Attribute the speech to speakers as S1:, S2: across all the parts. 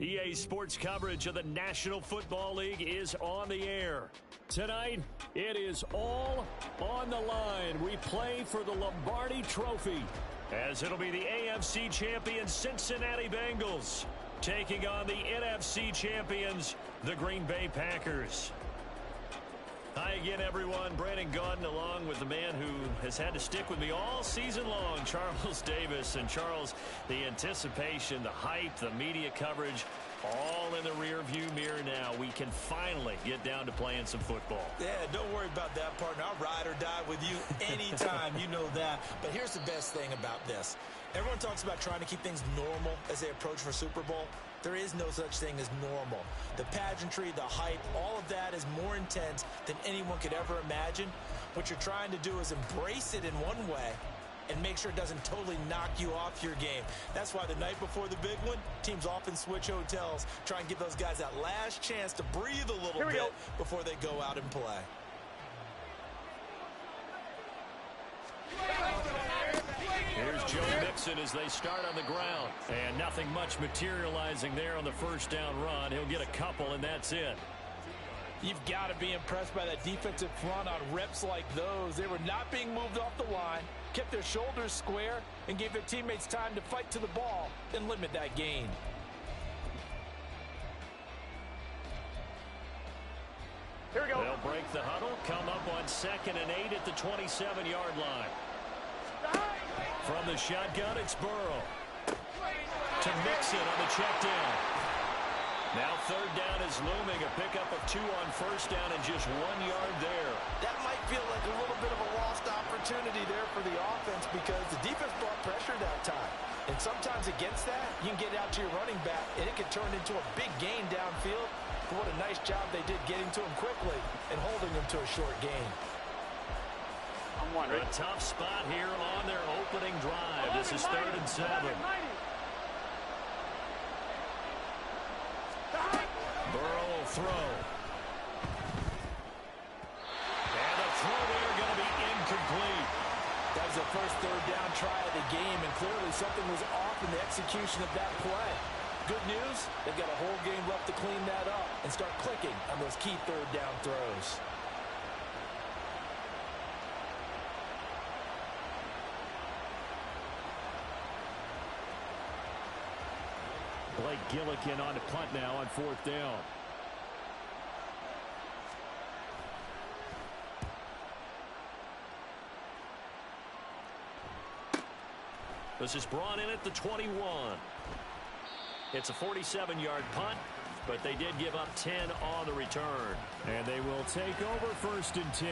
S1: EA Sports coverage of the National Football League is on the air. Tonight, it is all on the line. We play for the Lombardi Trophy, as it'll be the AFC champion Cincinnati Bengals taking on the NFC champions, the Green Bay Packers. Hi again, everyone. Brandon Gaudin along with the man who has had to stick with me all season long, Charles Davis. And Charles, the anticipation, the hype, the media coverage, all in the rearview mirror now. We can finally get down to playing some football.
S2: Yeah, don't worry about that, partner. I'll ride or die with you anytime. You know that. But here's the best thing about this. Everyone talks about trying to keep things normal as they approach for Super Bowl. There is no such thing as normal. The pageantry, the hype, all of that is more intense than anyone could ever imagine. What you're trying to do is embrace it in one way and make sure it doesn't totally knock you off your game. That's why the night before the big one, teams often switch hotels, try and give those guys that last chance to breathe a little bit before they go out and play.
S1: Here's Joe Mixon as they start on the ground. And nothing much materializing there on the first down run. He'll get a couple, and that's it.
S3: You've got to be impressed by that defensive front on reps like those. They were not being moved off the line, kept their shoulders square, and gave their teammates time to fight to the ball and limit that gain.
S1: Here we go. They'll break the huddle, come up on 2nd and 8 at the 27-yard line. From the shotgun, it's Burrow. To Mixon on the check down. Now 3rd down is looming. A pickup of 2 on 1st down and just 1 yard there.
S2: That might feel like a little bit of a lost opportunity there for the offense because the defense brought pressure that time. And sometimes against that, you can get out to your running back, and it can turn into a big gain downfield. But what a nice job they did getting to him quickly and holding him to a short gain.
S1: A tough spot here on their opening drive. This is 3rd and 7. Burrow will throw. And the throw there going to be incomplete.
S3: That was the first 3rd down try of the game, and clearly something was off in the execution of that play. Good news, they've got a whole game left to clean that up and start clicking on those key 3rd down throws.
S1: Blake Gillikin on to punt now on 4th down. This is brought in at the 21. It's a 47-yard punt, but they did give up 10 on the return. And they will take over 1st and 10.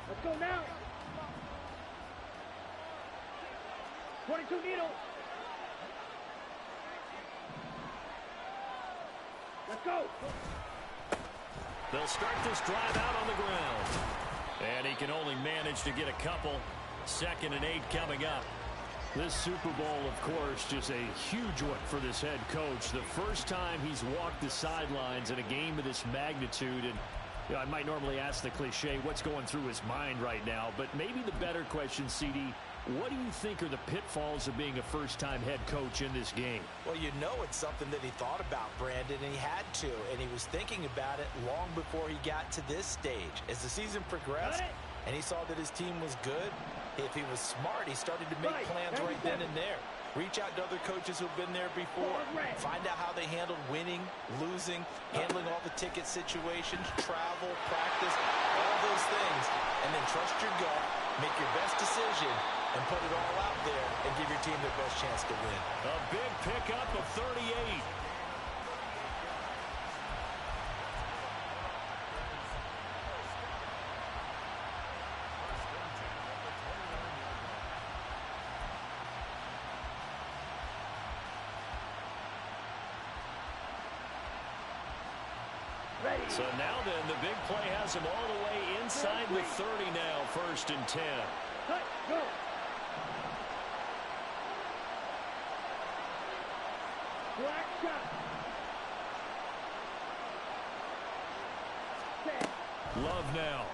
S4: Let's go now. 22 needles. Let's go.
S1: They'll start this drive out on the ground. And he can only manage to get a couple. 2nd and 8 coming up. This Super Bowl, of course, just a huge one for this head coach. The first time he's walked the sidelines in a game of this magnitude. And I might normally ask the cliche, what's going through his mind right now? But maybe the better question, CD, what do you think are the pitfalls of being a first-time head coach in this game?
S2: Well, you know it's something that he thought about, Brandon, and he had to. And he was thinking about it long before he got to this stage. As the season progressed and he saw that his team was good, if he was smart, he started to make plans right then and there. Reach out to other coaches who've been there before. Find out how they handled winning, losing, handling all the ticket situations, travel, practice, all those things. And then trust your gut, make your best decision, and put it all out there and give your team their best chance to win.
S1: A big pickup of 38. So now then, the big play has him all the way inside the 30 now, 1st and 10.
S4: Go. Black shot.
S1: Love now.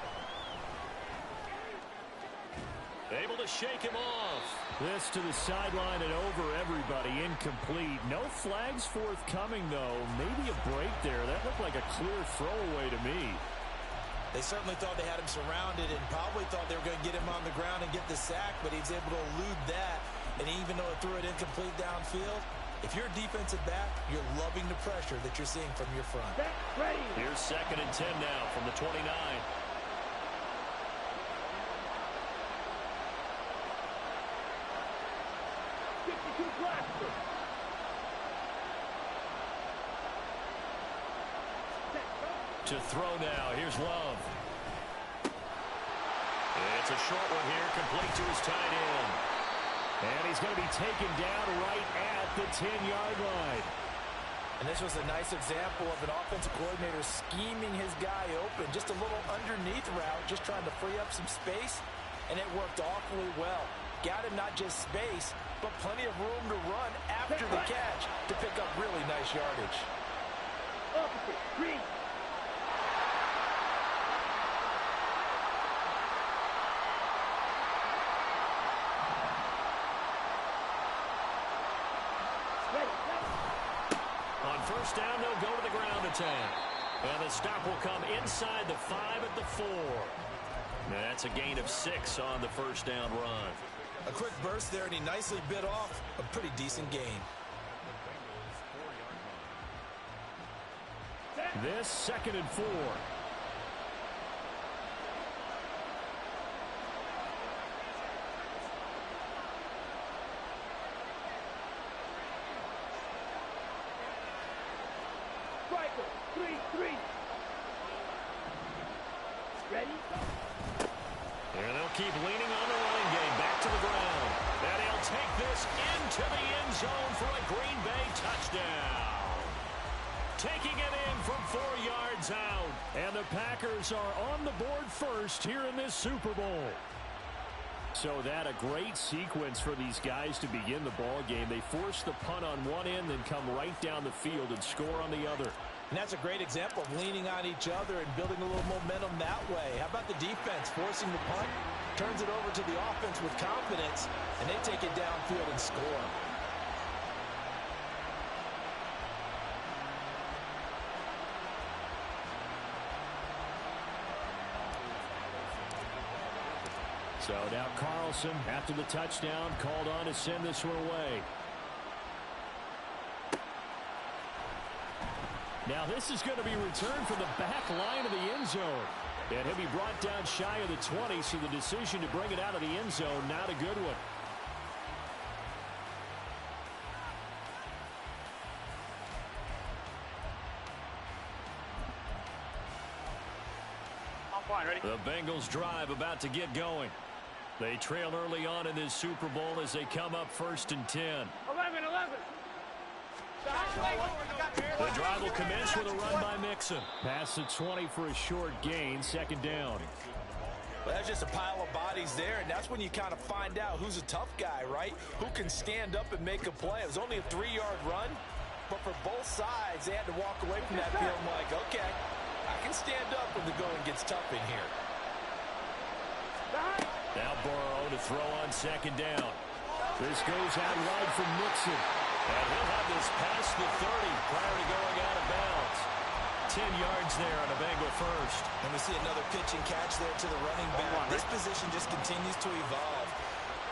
S1: Able to shake him off. This to the sideline and over everybody. Incomplete. No flags forthcoming, though. Maybe a break there. That looked like a clear throwaway to me.
S2: They certainly thought they had him surrounded and probably thought they were going to get him on the ground and get the sack, but he was able to elude that. And even though it threw it incomplete downfield, if you're a defensive back, you're loving the pressure that you're seeing from your front.
S4: Ready.
S1: Here's 2nd and 10 now from the 29. To throw now. Here's Love. It's a short one here, complete to his tight end. And he's going to be taken down right at the 10-yard line.
S2: And this was a nice example of an offensive coordinator scheming his guy open. Just a little underneath route, just trying to free up some space, and it worked awfully well. Got him not just space, but plenty of room to run after the catch to pick up really nice yardage.
S4: Opposite. Green.
S1: First down, they'll go to the ground attack. And the stop will come inside the 5 at the 4. That's a gain of 6 on the first down run.
S2: A quick burst there, and he nicely bit off a pretty decent gain.
S1: This 2nd and 4. Keep leaning on the running game. Back to the ground. And he'll take this into the end zone for a Green Bay touchdown. Taking it in from 4 yards out. And the Packers are on the board first here in this Super Bowl. So that a great sequence for these guys to begin the ball game. They force the punt on one end, then come right down the field and score on the other.
S2: And that's a great example of leaning on each other and building a little momentum that way. How about the defense forcing the punt? Turns it over to the offense with confidence, and they take it downfield and score.
S1: So now Carlson, after the touchdown, called on to send this one away. Now this is going to be returned from the back line of the end zone. And he'll be brought down shy of the 20, so the decision to bring it out of the end zone, not a good one.
S4: I'm fine, ready?
S1: The Bengals drive about to get going. They trail early on in this Super Bowl as they come up 1st and 10.
S4: 11.
S1: The drive will commence with a run by Mixon. Pass the 20 for a short gain, 2nd down.
S2: Well, that's just a pile of bodies there, and that's when you kind of find out who's a tough guy, right? Who can stand up and make a play. It was only a 3-yard run, but for both sides, they had to walk away from that feeling like, okay, I can stand up when the going gets tough in here.
S1: Now Burrow to throw on 2nd down. This goes out wide from Mixon. And he'll have this past the 30 prior to going out of bounds. 10 yards there on a Bengal first.
S2: And we see another pitch and catch there to the running back. This position just continues to evolve.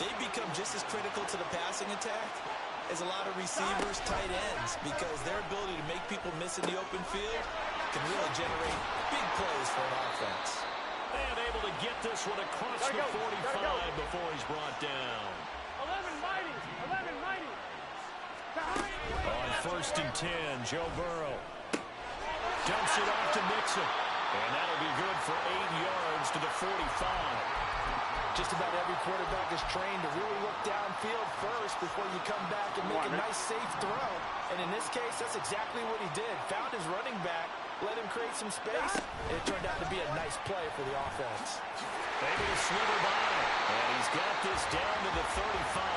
S2: They become just as critical to the passing attack as a lot of receivers, tight ends, because their ability to make people miss in the open field can really generate big plays for an offense.
S1: And able to get this one across the 45 before he's brought down.
S4: 11 mighty.
S1: On 1st and 10, Joe Burrow dumps it off to Mixon. And that'll be good for 8 yards to the 45.
S2: Just about every quarterback is trained to really look downfield first before you come back and make a nice, safe throw. And in this case, that's exactly what he did. Found his running back, let him create some space, and it turned out to be a nice play for the offense.
S1: Able to slither by. And he's got this down to the 35.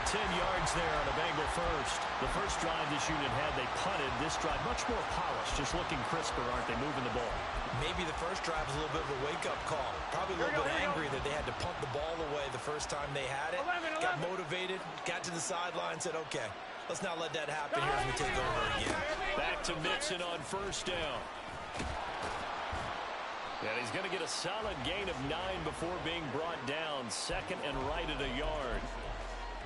S1: 10 yards there on a Bengal first. The first drive this unit had, they punted. This drive, much more polished, just looking crisper, aren't they, moving the ball? Maybe the first drive was a little bit of a wake-up call. Probably a little bit angry that they had to punt the ball away the first time they had it. Got motivated, got to the sideline, said, okay, let's not let that happen here as we take over again. Back to Mixon on 1st down. And he's going to get a solid gain of 9 before being brought down. 2nd and right at a yard.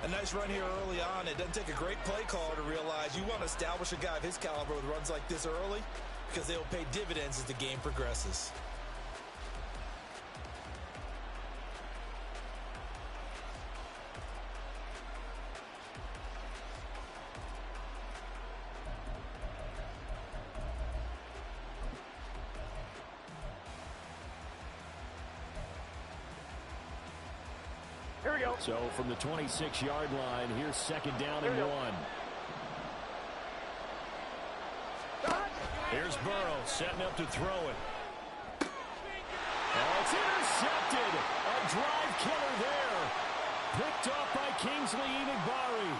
S2: A nice run here early on. It doesn't take a great play caller to realize you want to establish a guy of his caliber with runs like this early because they'll pay dividends as the game progresses.
S4: Here we go.
S1: So from the 26-yard line, here's 2nd down and 1. Here's Burrow setting up to throw it. Oh, it's intercepted. A drive killer there. Picked off by Kingsley Enagbari.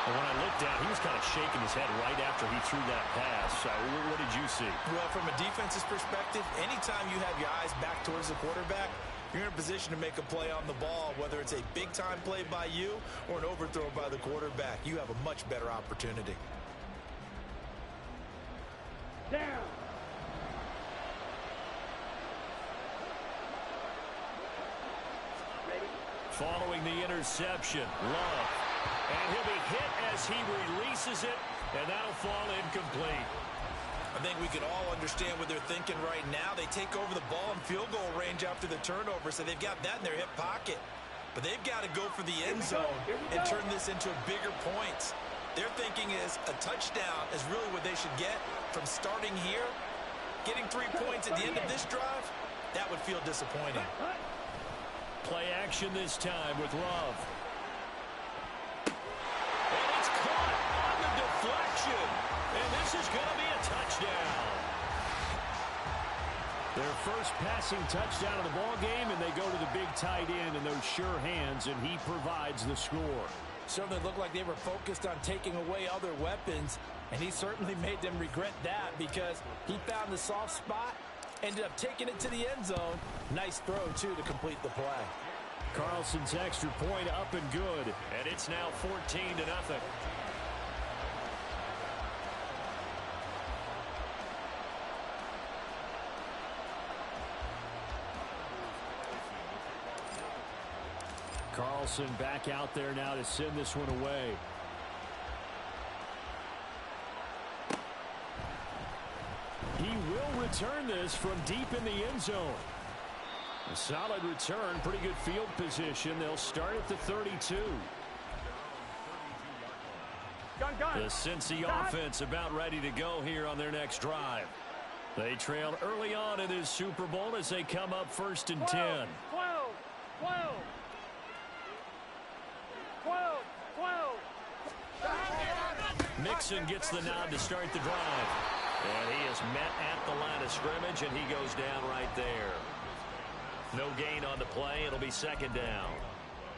S1: And when I looked down, he was kind of shaking his head right after he threw that pass. What did you see?
S2: Well, from a defense's perspective, anytime you have your eyes back towards the quarterback, you're in a position to make a play on the ball, whether it's a big-time play by you or an overthrow by the quarterback. You have a much better opportunity.
S4: Down.
S1: Following the interception, Love. And he'll be hit as he releases it, and that'll fall incomplete.
S2: I think we can all understand what they're thinking right now. They take over the ball in field goal range after the turnover, so they've got that in their hip pocket. But they've got to go for the end zone and turn this into bigger points. Their thinking is a touchdown is really what they should get from starting here. Getting 3 points at the end of this drive, that would feel disappointing.
S1: Play action this time with Love. And it's caught on the deflection. And this is going to be a touchdown. Their first passing touchdown of the ball game, and they go to the big tight end in those sure hands, and he provides the score.
S3: Certainly looked like they were focused on taking away other weapons, and he certainly made them regret that because he found the soft spot, ended up taking it to the end zone. Nice throw, too, to complete the play.
S1: Carlson's extra point up and good, and it's now 14-0. Carlson back out there now to send this one away. return this from deep in the end zone. A solid return, pretty good field position. They'll start at the 32. The Cincy offense about ready to go here on their next drive. They trailed early on in this Super Bowl as they come up 1st and 10.
S4: 12.
S1: Mixon gets the nod to start the drive. And he is met at the line of scrimmage, and he goes down right there. No gain on the play. It'll be 2nd down.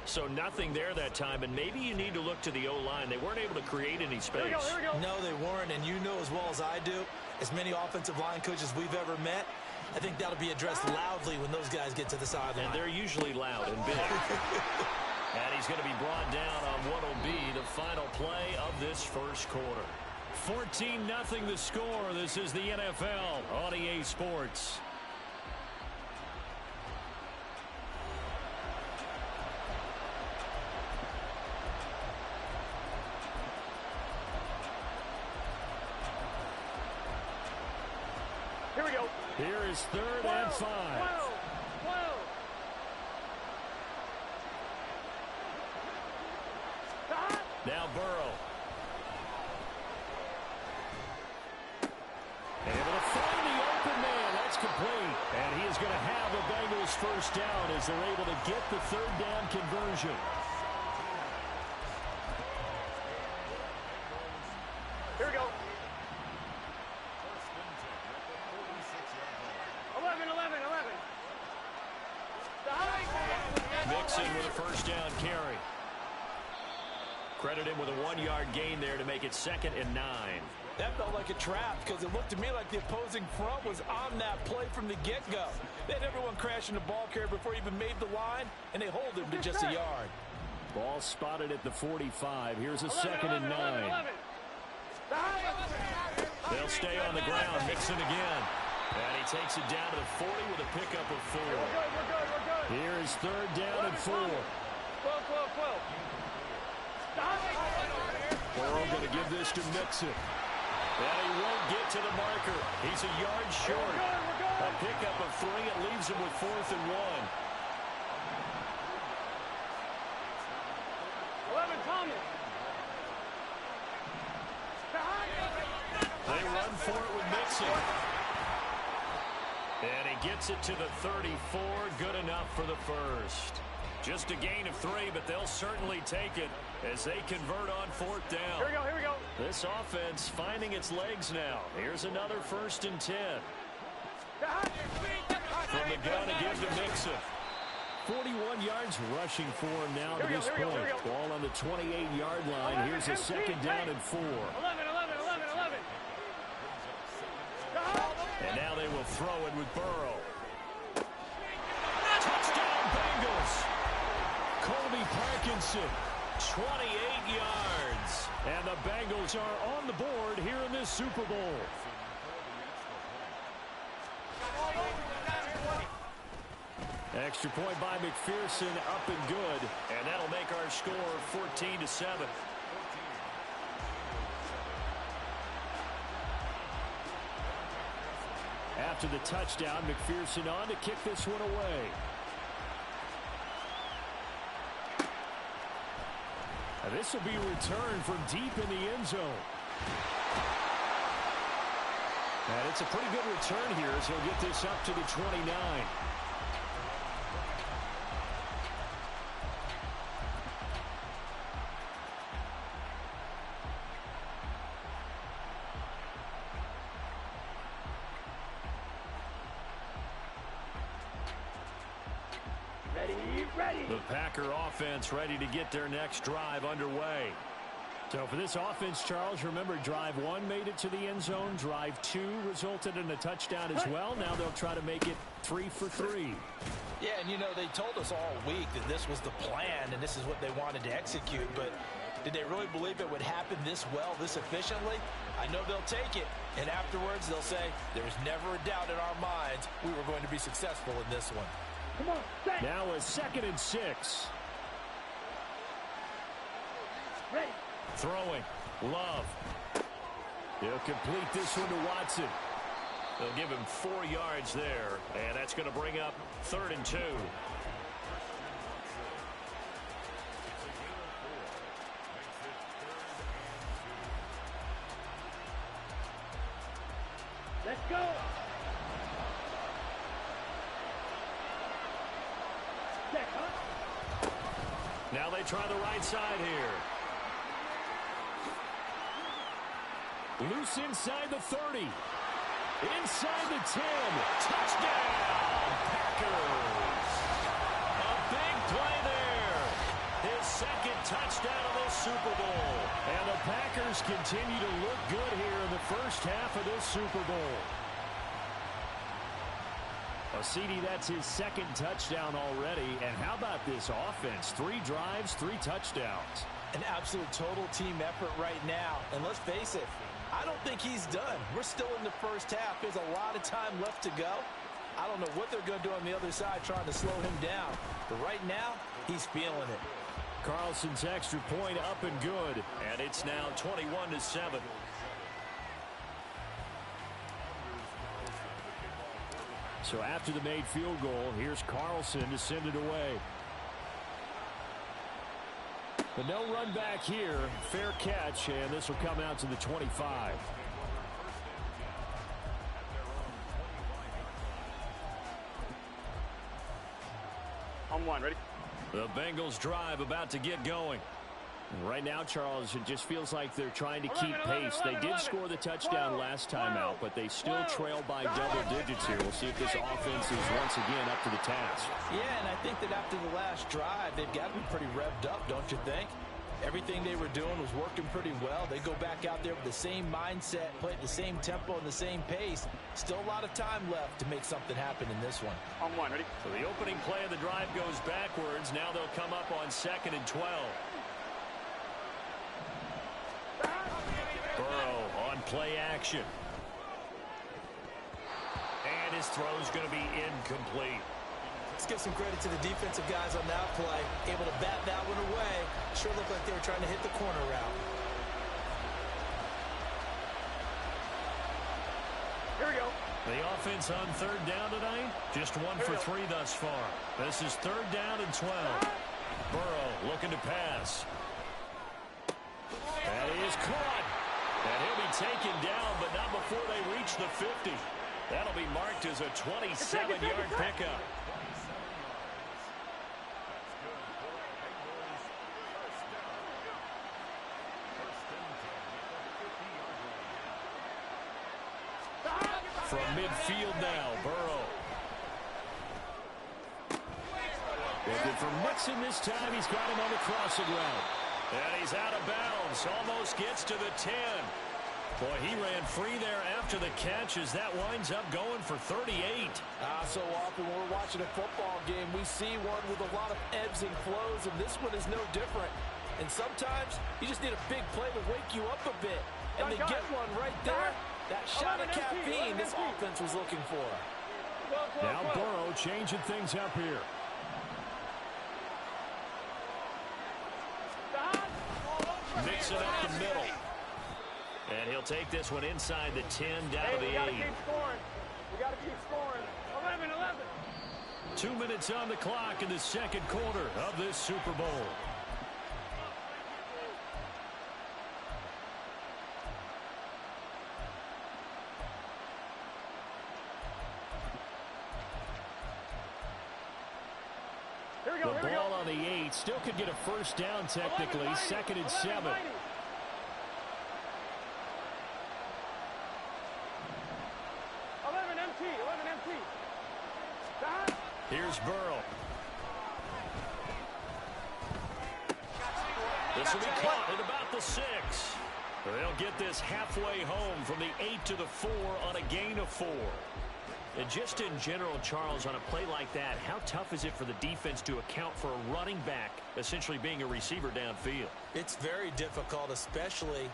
S1: So nothing there that time, and maybe you need to look to the O-line. They weren't able to create any space.
S4: Here we go.
S2: No, they weren't, and you know as well as I do, as many offensive line coaches we've ever met, I think that'll be addressed loudly when those guys get to the sideline.
S1: And they're usually loud and big. And he's going to be brought down on what will be the final play of this first quarter. 14-0 the score. This is the NFL on EA Sports.
S4: Here we go.
S1: Here is 3rd and 5.
S4: 12.
S1: Now Burrow. Able to find the open man. That's complete. And he is going to have the Bengals first down as they're able to get the 3rd down conversion.
S4: Here we go. 11.
S1: Mixon with a first down carry. Credit him with a 1-yard gain there to make it 2nd and 9.
S3: That felt like a trap because it looked to me like the opposing front was on that play from the get-go. They had everyone crashing the ball carrier before he even made the line, and they hold him to just a yard.
S1: Ball spotted at the 45. Here's a 2nd and 9. They'll stay on the ground. Mixon again. And he takes it down to the 40 with a pickup of 4.
S4: We're good.
S1: Here is 3rd down and 4.
S4: 12.
S1: Burrow going to give this to Mixon. And he won't get to the marker. He's a yard short.
S4: We're good.
S1: A pickup of 3. It leaves him with 4th and 1.
S4: 11, Thomas.
S1: They run for it with Mixon. And he gets it to the 34. Good enough for the first. Just a gain of 3, but they'll certainly take it as they convert on 4th down.
S4: Here we go.
S1: This offense finding its legs now. Here's another 1st and 10. From the gun again to Mixon. 41 yards rushing for him now to this point. Ball on the 28-yard line. Here's a 2nd down and 4.
S4: 11.
S1: And now they will throw it with Burrow. Touchdown Bengals. Colby Parkinson, 28 yards. And the Bengals are on the board here in this Super Bowl. Extra point by McPherson, up and good. And that'll make our score 14-7. After the touchdown, McPherson on to kick this one away. And this will be returned from deep in the end zone. And it's a pretty good return here as he'll get this up to the 29. The Packer offense ready to get their next drive underway. So for this offense, Charles, remember drive 1 made it to the end zone. Drive 2 resulted in a touchdown as well. Now they'll try to make it 3 for 3.
S3: Yeah, and you know, they told us all week that this was the plan and this is what they wanted to execute. But did they really believe it would happen this well, this efficiently? I know they'll take it. And afterwards, they'll say, there's never a doubt in our minds we were going to be successful in this one.
S4: Come on, set.
S1: Now a 2nd and 6.
S4: Ready.
S1: Throwing. Love. He'll complete this one to Watson. They'll give him 4 yards there, and that's going to bring up 3rd and 2.
S4: Let's go. Check, huh?
S1: Now they try the right side here. Loose inside the 30. Inside the 10. Touchdown, Packers. A big play there. His 2nd touchdown of this Super Bowl. And the Packers continue to look good here in the first half of this Super Bowl. CD, that's his 2nd touchdown already. And how about this offense? 3 drives, 3 touchdowns.
S2: An absolute total team effort right now. And let's face it, I don't think he's done. We're still in the first half. There's a lot of time left to go. I don't know what they're going to do on the other side trying to slow him down. But right now, he's feeling it.
S1: Carlson's extra point up and good. And it's now 21-7. So after the made field goal, here's Carlson to send it away. But no run back here. Fair catch, and this will come out to the 25.
S4: On 1, ready?
S1: The Bengals drive about to get going. Right now, Charles, it just feels like they're trying to keep pace. They did score the touchdown last time out, but they still trail by double digits here. We'll see if this offense is once again up to the task.
S2: Yeah, and I think that after the last drive, they've got to be pretty revved up, don't you think? Everything they were doing was working pretty well. They go back out there with the same mindset, play at the same tempo and the same pace. Still a lot of time left to make something happen in this one.
S4: On 1, ready?
S1: So the opening play of the drive goes backwards. Now they'll come up on 2nd and 12. Burrow on play action. And his throw's going to be incomplete.
S2: Let's give some credit to the defensive guys on that play. Able to bat that one away. Sure looked like they were trying to hit the corner route.
S4: Here we go.
S1: The offense on 3rd down tonight, just 1 for 3 thus far. This is 3rd down and 12. Burrow looking to pass. That is caught. And he'll be taken down, but not before they reach the 50. That'll be marked as a 27-yard pickup. From midfield now, Burrow. Looking for Mixon this time. He's got him on the crossing route. And he's out of bounds. Almost gets to the 10. Boy, he ran free there after the catch as that winds up going for 38.
S2: So often when we're watching a football game, we see one with a lot of ebbs and flows, and this one is no different. And sometimes you just need a big play to wake you up a bit. And they get one right there. That shot of caffeine this offense was looking for.
S1: Now Burrow changing things up here. Mixing up the middle. And he'll take this one inside the 10 down to the 8.
S4: We got to keep scoring. We got to keep scoring. 11.
S1: 2 minutes on the clock in the 2nd quarter of this Super Bowl. The ball on the 8. Still could get a first down technically. 2nd and 7.
S4: 11 empty.
S1: Here's Burrow. This will be caught at about the 6. They'll get this halfway home from the 8 to the 4 on a gain of 4. And just in general, Charles, on a play like that, how tough is it for the defense to account for a running back essentially being a receiver downfield?
S2: It's very difficult, especially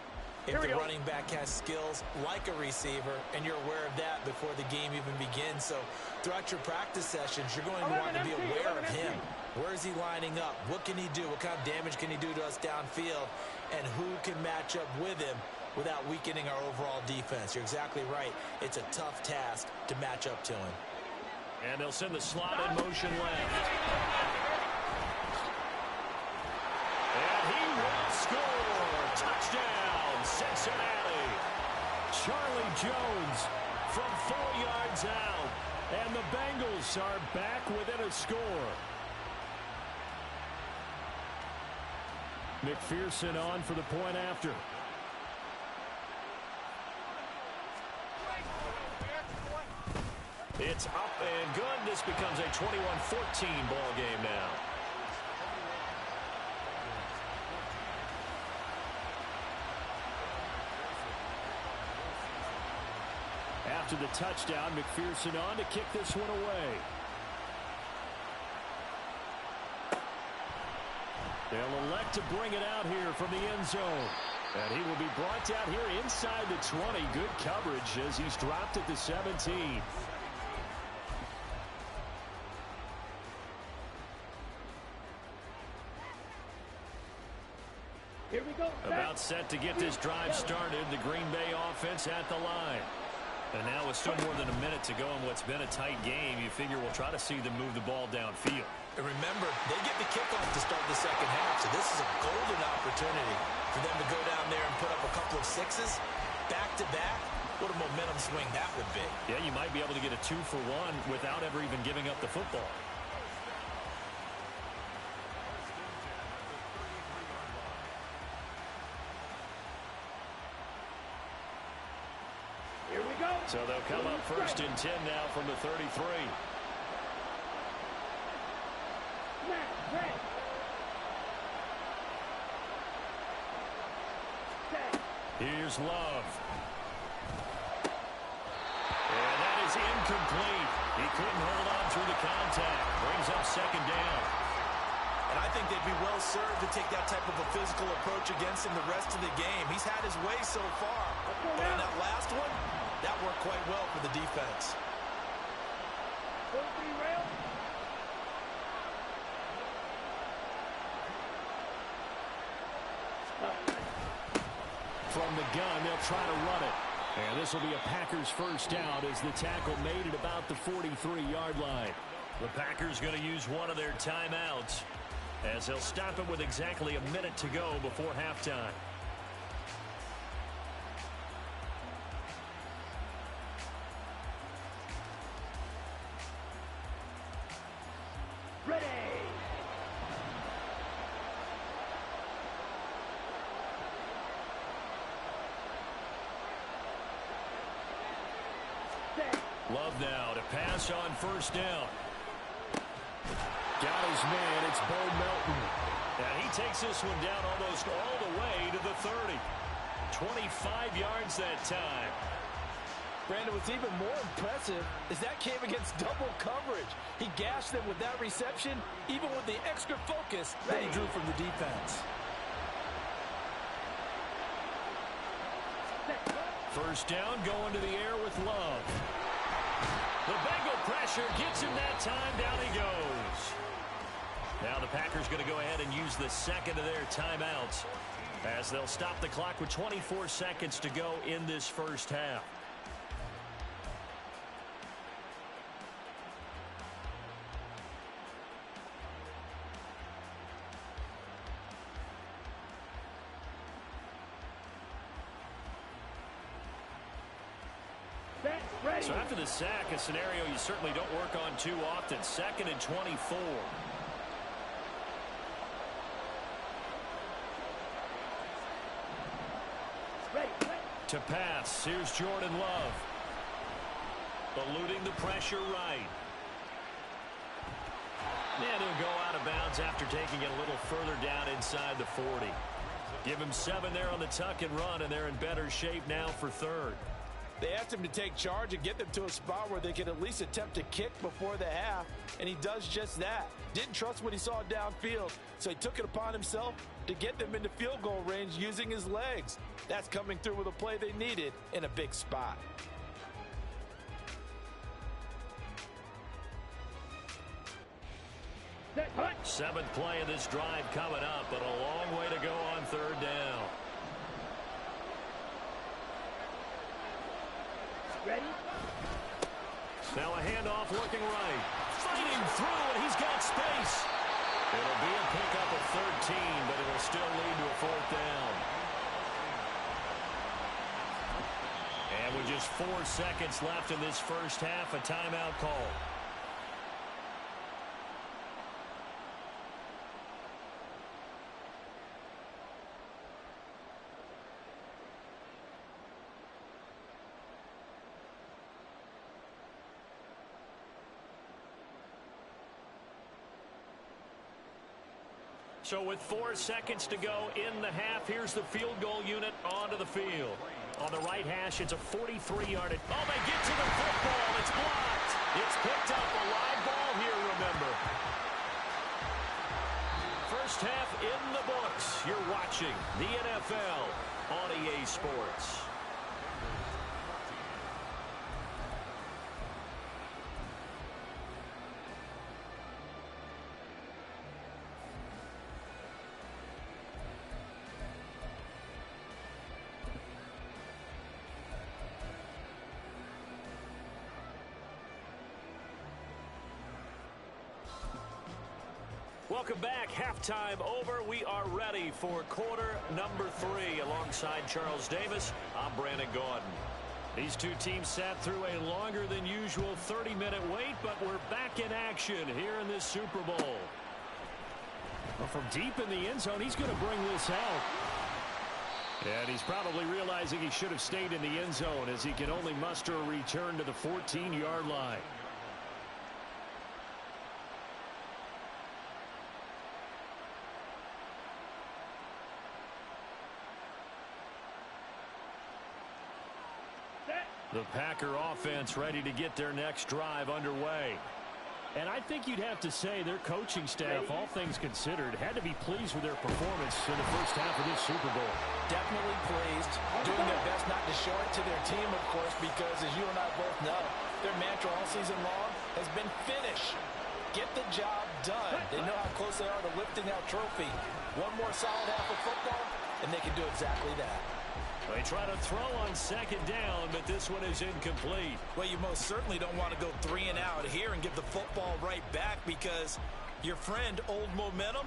S2: if the running back has skills like a receiver, and you're aware of that before the game even begins. So throughout your practice sessions, you're going to want to be aware of him. Where is he lining up? What can he do? What kind of damage can he do to us downfield? And who can match up with him without weakening our overall defense. You're exactly right. It's a tough task to match up to him.
S1: And they'll send the slot in motion left. And he will score. Touchdown, Cincinnati. Charlie Jones from 4 yards out. And the Bengals are back within a score. McPherson on for the point after. It's up and good. This becomes a 21-14 ball game now. After the touchdown, McPherson on to kick this one away. They'll elect to bring it out here from the end zone. And he will be brought down here inside the 20. Good coverage as he's dropped at the 17.
S4: Here we go.
S1: About set to get this drive started. The Green Bay offense at the line. And now with still more than a minute to go in what's been a tight game, you figure we'll try to see them move the ball downfield.
S2: And remember, they get the kickoff to start the second half, so this is a golden opportunity for them to go down there and put up a couple of sixes back-to-back. What a momentum swing that would be.
S1: Yeah, you might be able to get a 2-for-1 without ever even giving up the football. So they'll come up first and 10 now from the 33. Here's Love. And that is incomplete. He couldn't hold on through the contact. Brings up second down.
S2: And I think they'd be well served to take that type of a physical approach against him the rest of the game. He's had his way so far. But in that last one, that worked quite well for the defense.
S1: From the gun, they'll try to run it. And this will be a Packers first down as the tackle made at about the 43-yard line. The Packers going to use one of their timeouts as they'll stop it with exactly a minute to go before halftime. Love now to pass on first down. Got his man. It's Bo Melton. And he takes this one down almost all the way to the 30. 25 yards that time.
S3: Brandon, what's even more impressive is that came against double coverage. He gashed them with that reception, even with the extra focus that he drew from the defense.
S1: First down, going to the air with Love. The Bengal pressure gets him that time. Down he goes. Now the Packers going to go ahead and use the second of their timeouts as they'll stop the clock with 24 seconds to go in this first half. So after the sack, a scenario you certainly don't work on too often. 2nd and 24. To pass, here's Jordan Love. Eluding the pressure right. And he'll go out of bounds after taking it a little further down inside the 40. Give him 7 there on the tuck and run, and they're in better shape now for third.
S3: They asked him to take charge and get them to a spot where they could at least attempt to kick before the half, and he does just that. Didn't trust what he saw downfield, so he took it upon himself to get them into field goal range using his legs. That's coming through with a play they needed in a big spot.
S1: Seventh play of this drive coming up, but a long way to go on third down. Now a handoff looking right. Fighting through, and he's got space. It'll be a pickup of 13, but it'll still lead to a 4th down. And with just 4 seconds left in this first half, a timeout call. So with 4 seconds to go in the half, here's the field goal unit onto the field. On the right hash, it's a 43-yard. Oh, they get to the football. It's blocked. It's picked up. A live ball here, remember. First half in the books. You're watching the NFL on EA Sports. Welcome back. Halftime over. We are ready for quarter number 3. Alongside Charles Davis, I'm Brandon Gordon. These two teams sat through a longer than usual 30-minute wait, but we're back in action here in this Super Bowl. Well, from deep in the end zone, he's going to bring this out. And he's probably realizing he should have stayed in the end zone as he can only muster a return to the 14-yard line. The Packer offense ready to get their next drive underway. And I think you'd have to say their coaching staff, all things considered, had to be pleased with their performance in the first half of this Super Bowl.
S3: Definitely pleased. Doing their best not to show it to their team, of course, because as you and I both know, their mantra all season long has been finish. Get the job done. They know how close they are to lifting that trophy. One more solid half of football, and they can do exactly that.
S1: They try to throw on second down, but this one is incomplete.
S2: Well, you most certainly don't want to go 3 and out here and give the football right back because your friend, Old Momentum,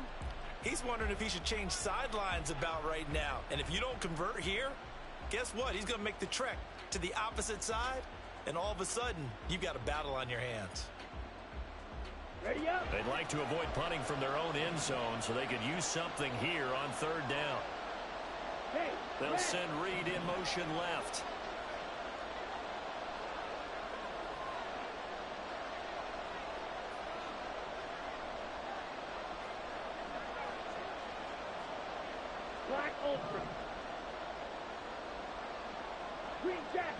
S2: he's wondering if he should change sidelines about right now. And if you don't convert here, guess what? He's going to make the trek to the opposite side, and all of a sudden, you've got a battle on your hands.
S4: Ready up.
S1: They'd like to avoid punting from their own end zone so they could use something here on 3rd down. They'll send Reed in motion left.
S4: Black Ultra. Green Jack.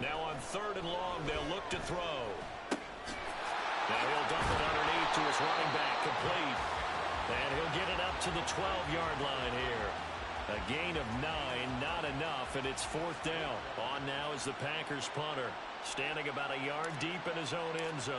S1: Now on 3rd and long, they'll look to throw. Now he'll dump it underneath to his running back, complete. And he'll get it up to the 12-yard line here. A gain of 9, not enough, and it's 4th down. On now is the Packers punter, standing about a yard deep in his own end zone.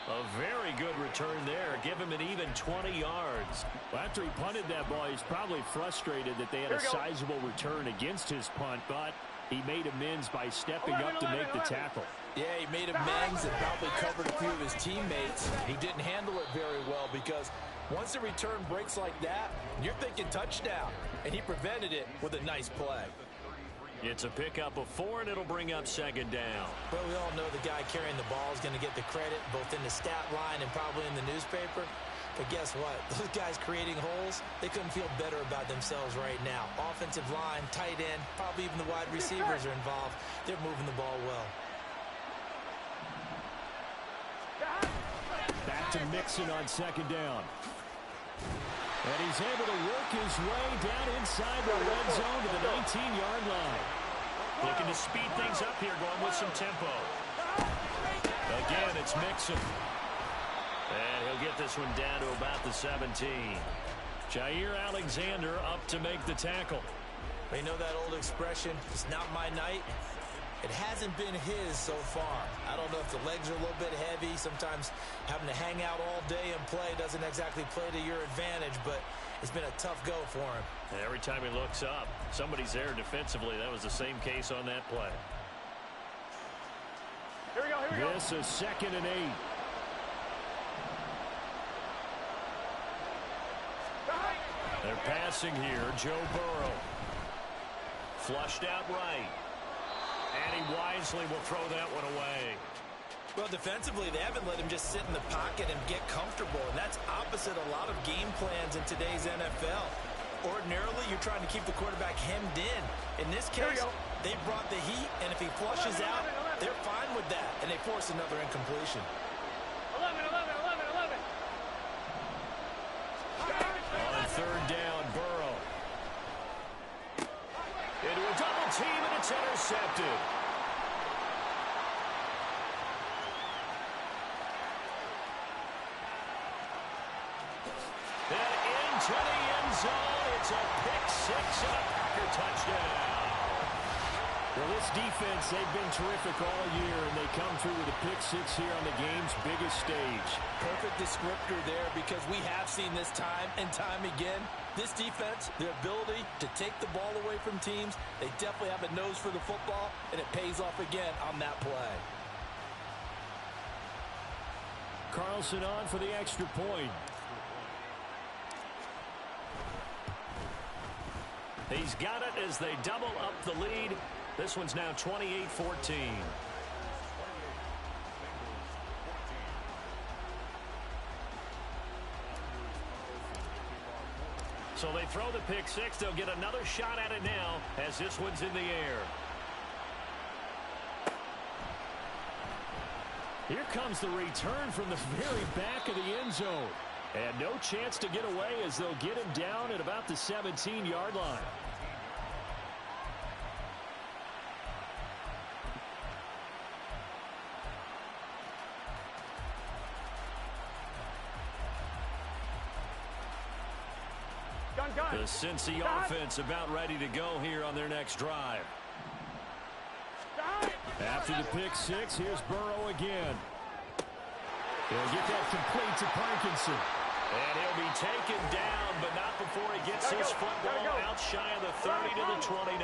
S1: A very good return there. Give him an even 20 yards. Well, after he punted that ball, he's probably frustrated that they had a sizable return against his punt, but he made amends by stepping up to make the tackle.
S3: Yeah, he made amends and probably covered a few of his teammates. He didn't handle it very well because once the return breaks like that, you're thinking touchdown, and he prevented it with a nice play.
S1: It's a pickup of 4, and it'll bring up 2nd down.
S2: Well, we all know the guy carrying the ball is going to get the credit both in the stat line and probably in the newspaper. But guess what? Those guys creating holes, they couldn't feel better about themselves right now. Offensive line, tight end, probably even the wide receivers are involved. They're moving the ball well.
S1: Back to Mixon on 2nd down. And he's able to work his way down inside the red zone to the 19-yard line. Looking to speed things up here, going with some tempo. Again, it's Mixon. And he'll get this one down to about the 17. Jair Alexander up to make the tackle.
S2: They know that old expression, it's not my night. It hasn't been his so far. I don't know if the legs are a little bit heavy. Sometimes having to hang out all day and play doesn't exactly play to your advantage, but it's been a tough go for him.
S1: And every time he looks up, somebody's there defensively. That was the same case on that play.
S4: Here we go, here we go.
S1: This is 2nd and 8. They're passing here. Joe Burrow. Flushed out right. And he wisely will throw that one away.
S2: Well, defensively, they haven't let him just sit in the pocket and get comfortable, and that's opposite a lot of game plans in today's NFL. Ordinarily, you're trying to keep the quarterback hemmed in. In this case, they brought the heat, and if he flushes out, they're fine with that, and they force another incompletion.
S4: 11, 11, 11, 11.
S1: On 3rd down, Burrow. Into a double team, and it's intercepted. And into the end zone. It's a pick 6 and a Packer touchdown. Well, this defense, they've been terrific all year, and they come through with a pick 6 here on the game's biggest stage.
S3: Perfect descriptor there, because we have seen this time and time again. This defense, their ability to take the ball away from teams, they definitely have a nose for the football, and it pays off again on that play.
S1: Carlson on for the extra point. He's got it as they double up the lead. This one's now 28-14. So they throw the pick 6. They'll get another shot at it now as this one's in the air. Here comes the return from the very back of the end zone. And no chance to get away as they'll get him down at about the 17-yard line. The Cincy offense about ready to go here on their next drive. After the pick 6, here's Burrow again. He'll get that complete to Parkinson. And he'll be taken down, but not before he gets his football out shy of the 30 to the 29.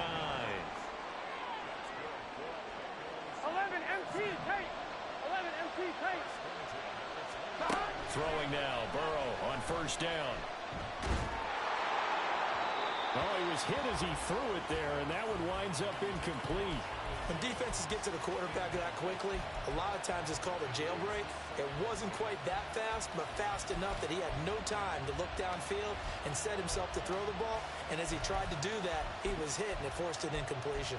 S4: 11 MT tape. 11 MT tape.
S1: Throwing now, Burrow on 1st down. Oh, he was hit as he threw it there, and that one winds up incomplete.
S2: When defenses get to the quarterback that quickly, a lot of times it's called a jailbreak. It wasn't quite that fast, but fast enough that he had no time to look downfield and set himself to throw the ball. And as he tried to do that, he was hit, and it forced an incompletion.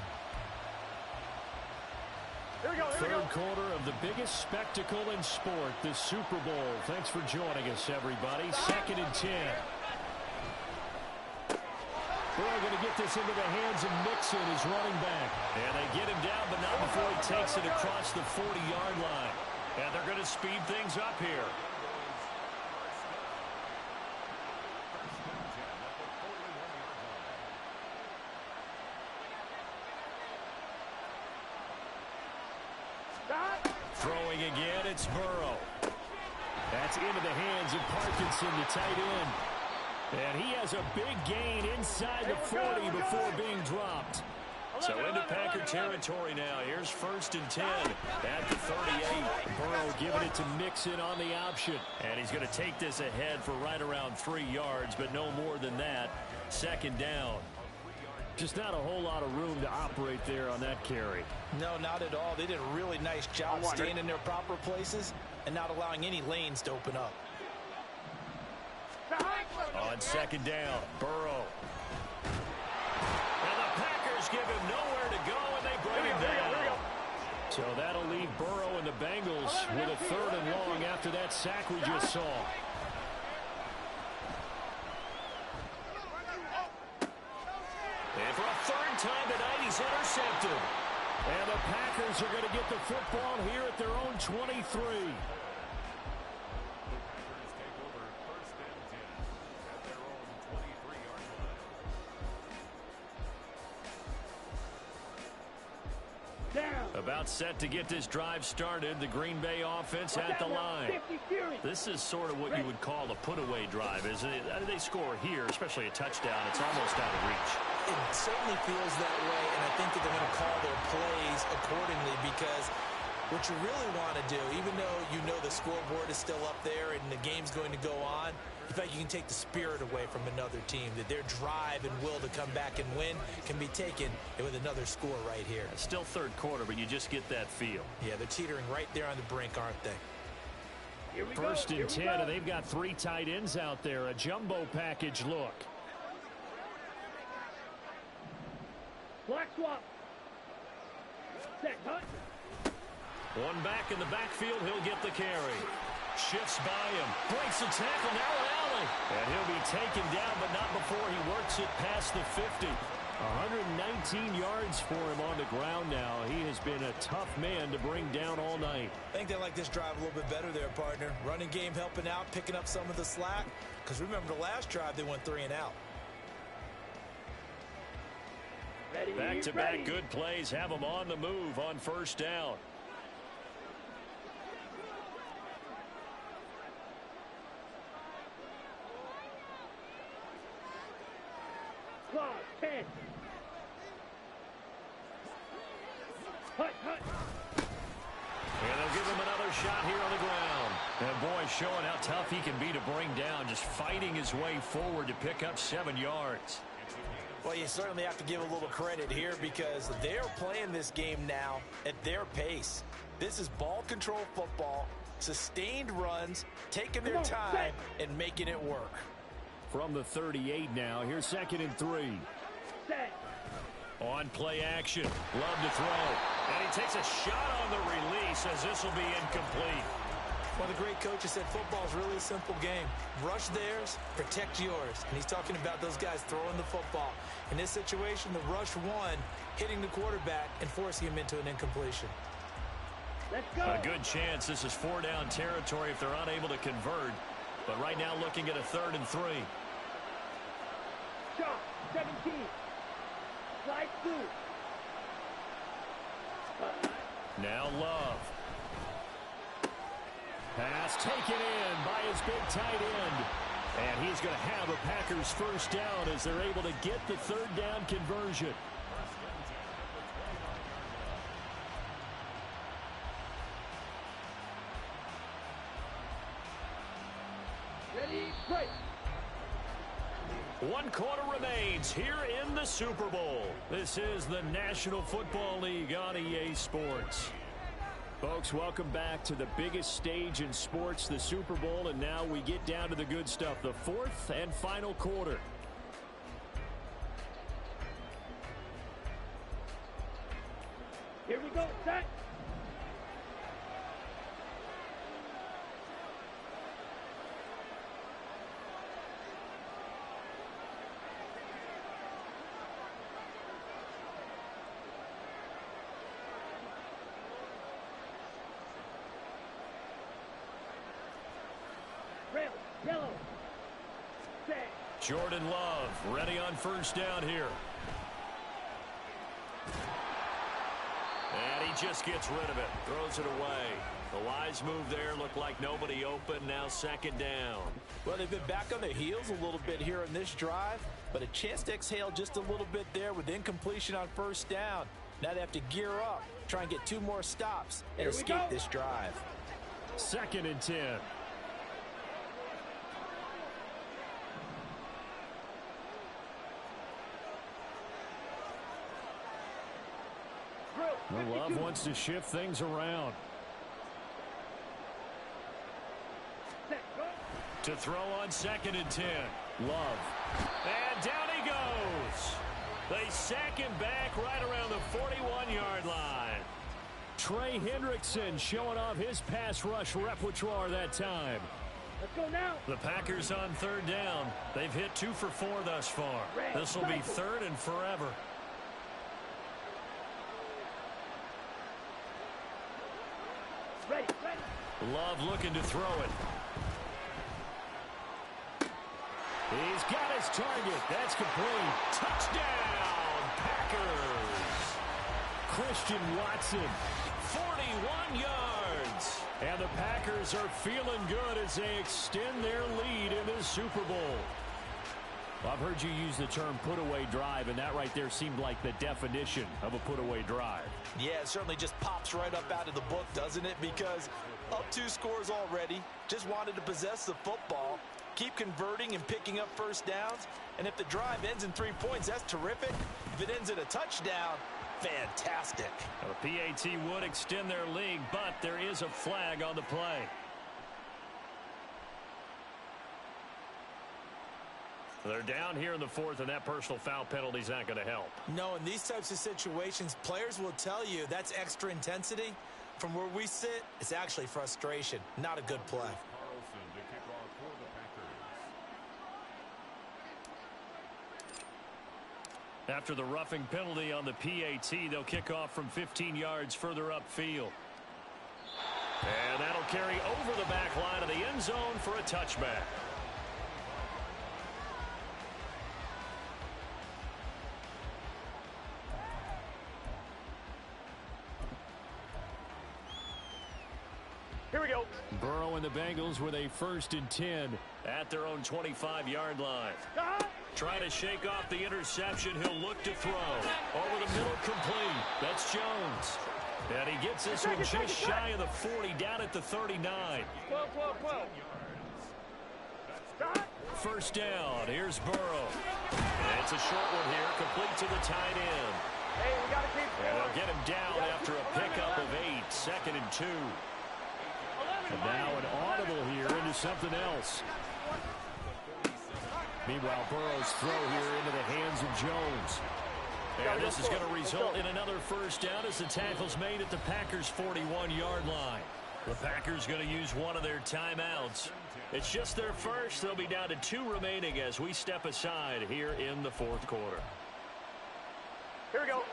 S4: Here we go, here we
S1: Third
S4: go.
S1: quarter of the biggest spectacle in sport, the Super Bowl. Thanks for joining us, everybody. 2nd and 10. We're going to get this into the hands of Mixon, his running back. And they get him down, but not before he takes it across the 40-yard line. And they're going to speed things up here. Throwing again, it's Burrow. That's into the hands of Parkinson, the tight end. And he has a big gain inside the 40 before being dropped. So into Packer territory now. Here's 1st and 10 at the 38. Burrow giving it to Mixon on the option. And he's going to take this ahead for right around 3 yards, but no more than that. 2nd down. Just not a whole lot of room to operate there on that carry.
S2: No, not at all. They did a really nice job staying in their proper places and not allowing any lanes to open up.
S1: On 2nd down, Burrow. And the Packers give him nowhere to go, and they bring him down. So that'll leave Burrow and the Bengals with a 3rd and long after that sack we just saw. And for a 3rd time tonight, he's intercepted. And the Packers are going to get the football here at their own 23.
S4: Down.
S1: About set to get this drive started. The Green Bay offense at the line. This is sort of what you would call a put-away drive, isn't it? They score here, especially a touchdown. It's almost out of reach.
S2: It certainly feels that way, and I think that they're going to call their plays accordingly because what you really want to do, even though you know the scoreboard is still up there and the game's going to go on, in fact, you can take the spirit away from another team, that their drive and will to come back and win can be taken with another score right here.
S1: It's still third quarter, but you just get that feel.
S2: Yeah, they're teetering right there on the brink, aren't they?
S1: First and 10, and they've got 3 tight ends out there. A jumbo package look.
S4: Black swap. Set, cut.
S1: One back in the backfield, he'll get the carry. Shifts by him, breaks the tackle, now an alley. And he'll be taken down, but not before he works it past the 50. 119 yards for him on the ground now. He has been a tough man to bring down all night.
S2: I think they like this drive a little bit better there, partner. Running game helping out, picking up some of the slack. Because remember the last drive, they went 3 and out.
S1: Back-to-back good plays have them on the move on first down.
S4: Claw, 10. Hut, hut.
S1: And they'll give him another shot here on the ground. And boy, showing how tough he can be to bring down, just fighting his way forward to pick up 7 yards.
S2: Well, you certainly have to give a little credit here because they're playing this game now at their pace. This is ball control football, sustained runs, taking their time and making it work.
S1: From the 38 now, here's 2nd and 3.
S4: Set.
S1: On play action, love to throw. And he takes a shot on the release as this will be incomplete.
S2: One of the great coaches said football is really a simple game. Rush theirs, protect yours. And he's talking about those guys throwing the football. In this situation, the rush one, hitting the quarterback and forcing him into an incompletion.
S4: Let's go.
S1: A good chance this is 4-down territory if they're unable to convert. But right now looking at a 3rd and 3.
S4: Shot, 17. Slide through.
S1: Now Love. Pass taken in by his big tight end. And he's going to have a Packers first down as they're able to get the 3rd down conversion.
S4: Ready, break.
S1: 1 quarter remains here in the Super Bowl. This is the National Football League on EA Sports. Folks, welcome back to the biggest stage in sports, the Super Bowl, and now we get down to the good stuff, the 4th and final quarter.
S4: Here we go, set. Yellow. Set.
S1: Jordan Love ready on first down here. And he just gets rid of it. Throws it away. The wise move there. Looked like nobody open. Now 2nd down.
S2: Well, they've been back on their heels a little bit here in this drive, but a chance to exhale just a little bit there with incompletion on first down. Now they have to gear up, try and get 2 more stops and escape this drive.
S1: 2nd and 10. Love wants to shift things around. To throw on 2nd and 10. Love. And down he goes. They sack him back right around the 41-yard line. Trey Hendrickson showing off his pass rush repertoire that time.
S4: Let's go now.
S1: The Packers on 3rd down. They've hit 2 for 4 thus far. This will be 3rd and forever.
S4: Ready, ready.
S1: Love looking to throw it. He's got his target. That's complete. Touchdown, Packers. Christian Watson. 41 yards. And the Packers are feeling good as they extend their lead in this Super Bowl. Well, I've heard you use the term put-away drive, and that right there seemed like the definition of a put-away drive.
S2: Yeah, it certainly just pops right up out of the book, doesn't it? Because up 2 scores already, just wanted to possess the football, keep converting and picking up first downs, and if the drive ends in 3 points, that's terrific. If it ends in a touchdown, fantastic.
S1: Well, the PAT would extend their lead, but there is a flag on the play. They're down here in the 4th, and that personal foul penalty is not going to help.
S2: No, in these types of situations, players will tell you that's extra intensity. From where we sit, it's actually frustration. Not a good play.
S1: After the roughing penalty on the PAT, they'll kick off from 15 yards further upfield. And that'll carry over the back line of the end zone for a touchback.
S4: Here we go.
S1: Burrow and the Bengals with a 1st and 10 at their own 25-yard line. Trying to shake off the interception. He'll look to throw. Over the middle, complete. That's Jones. And he gets this one just shy of the 40, down at the 39.
S4: 12.
S1: 1st down. Here's Burrow. And it's a short one here, complete to the tight end.
S4: Hey, we got to keep
S1: And they'll get him down after a pickup of 8, 2nd and 2. And now an audible here into something else. Meanwhile, Burrow's throw here into the hands of Jones. And this is going to result in another 1st down as the tackle's made at the Packers' 41-yard line. The Packers going to use one of their timeouts. It's just their first. They'll be down to 2 remaining as we step aside here in the 4th quarter.
S4: Here we go.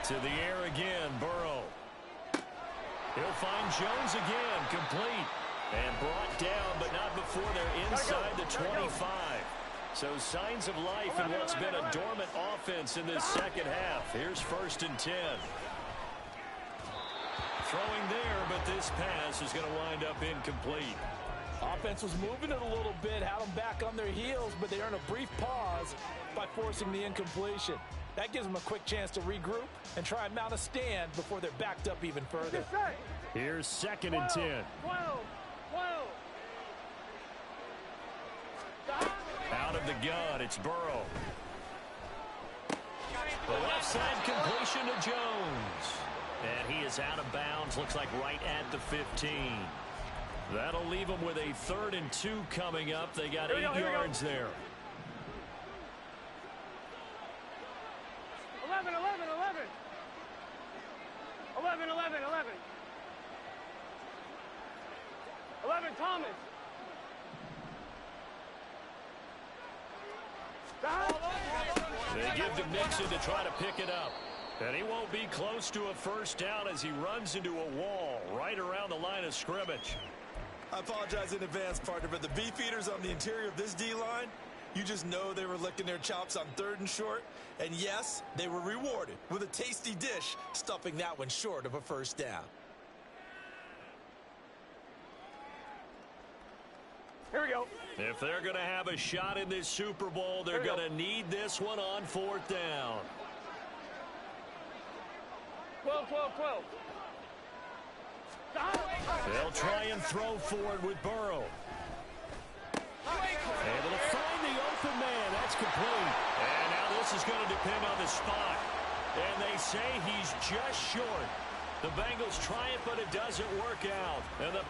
S1: To the air again, Burrow. He'll find Jones again, complete. And brought down, but not before they're inside the 25. So signs of life in what's been a dormant offense in this second half. Here's 1st and 10. Throwing there, but this pass is going to wind up incomplete.
S3: Offense was moving it a little bit, had them back on their heels, but they earned a brief pause by forcing the incompletion. That gives them a quick chance to regroup and try and mount a stand before they're backed up even further.
S1: Here's 2nd and 10.
S4: 12.
S1: Out of the gun, it's Burrow. The left side completion to Jones. And he is out of bounds, looks like right at the 15. That'll leave them with a 3rd and 2 coming up. They got 8 yards there.
S4: 11. 11, Thomas.
S1: They give to Mixon to try to pick it up. And he won't be close to a 1st down as he runs into a wall right around the line of scrimmage.
S2: I apologize in advance, partner, but the beefeaters on the interior of this D-line, you just know they were licking their chops on 3rd and short. And yes, they were rewarded with a tasty dish, stuffing that one short of a 1st down.
S4: Here we go.
S1: If they're going to have a shot in this Super Bowl, they're going to need this one on 4th down.
S4: 12.
S1: They'll try and throw forward with Burrow. Able to find the open man. That's complete. And now this is going to depend on the spot. And they say he's just short. The Bengals try it, but it doesn't work out. And the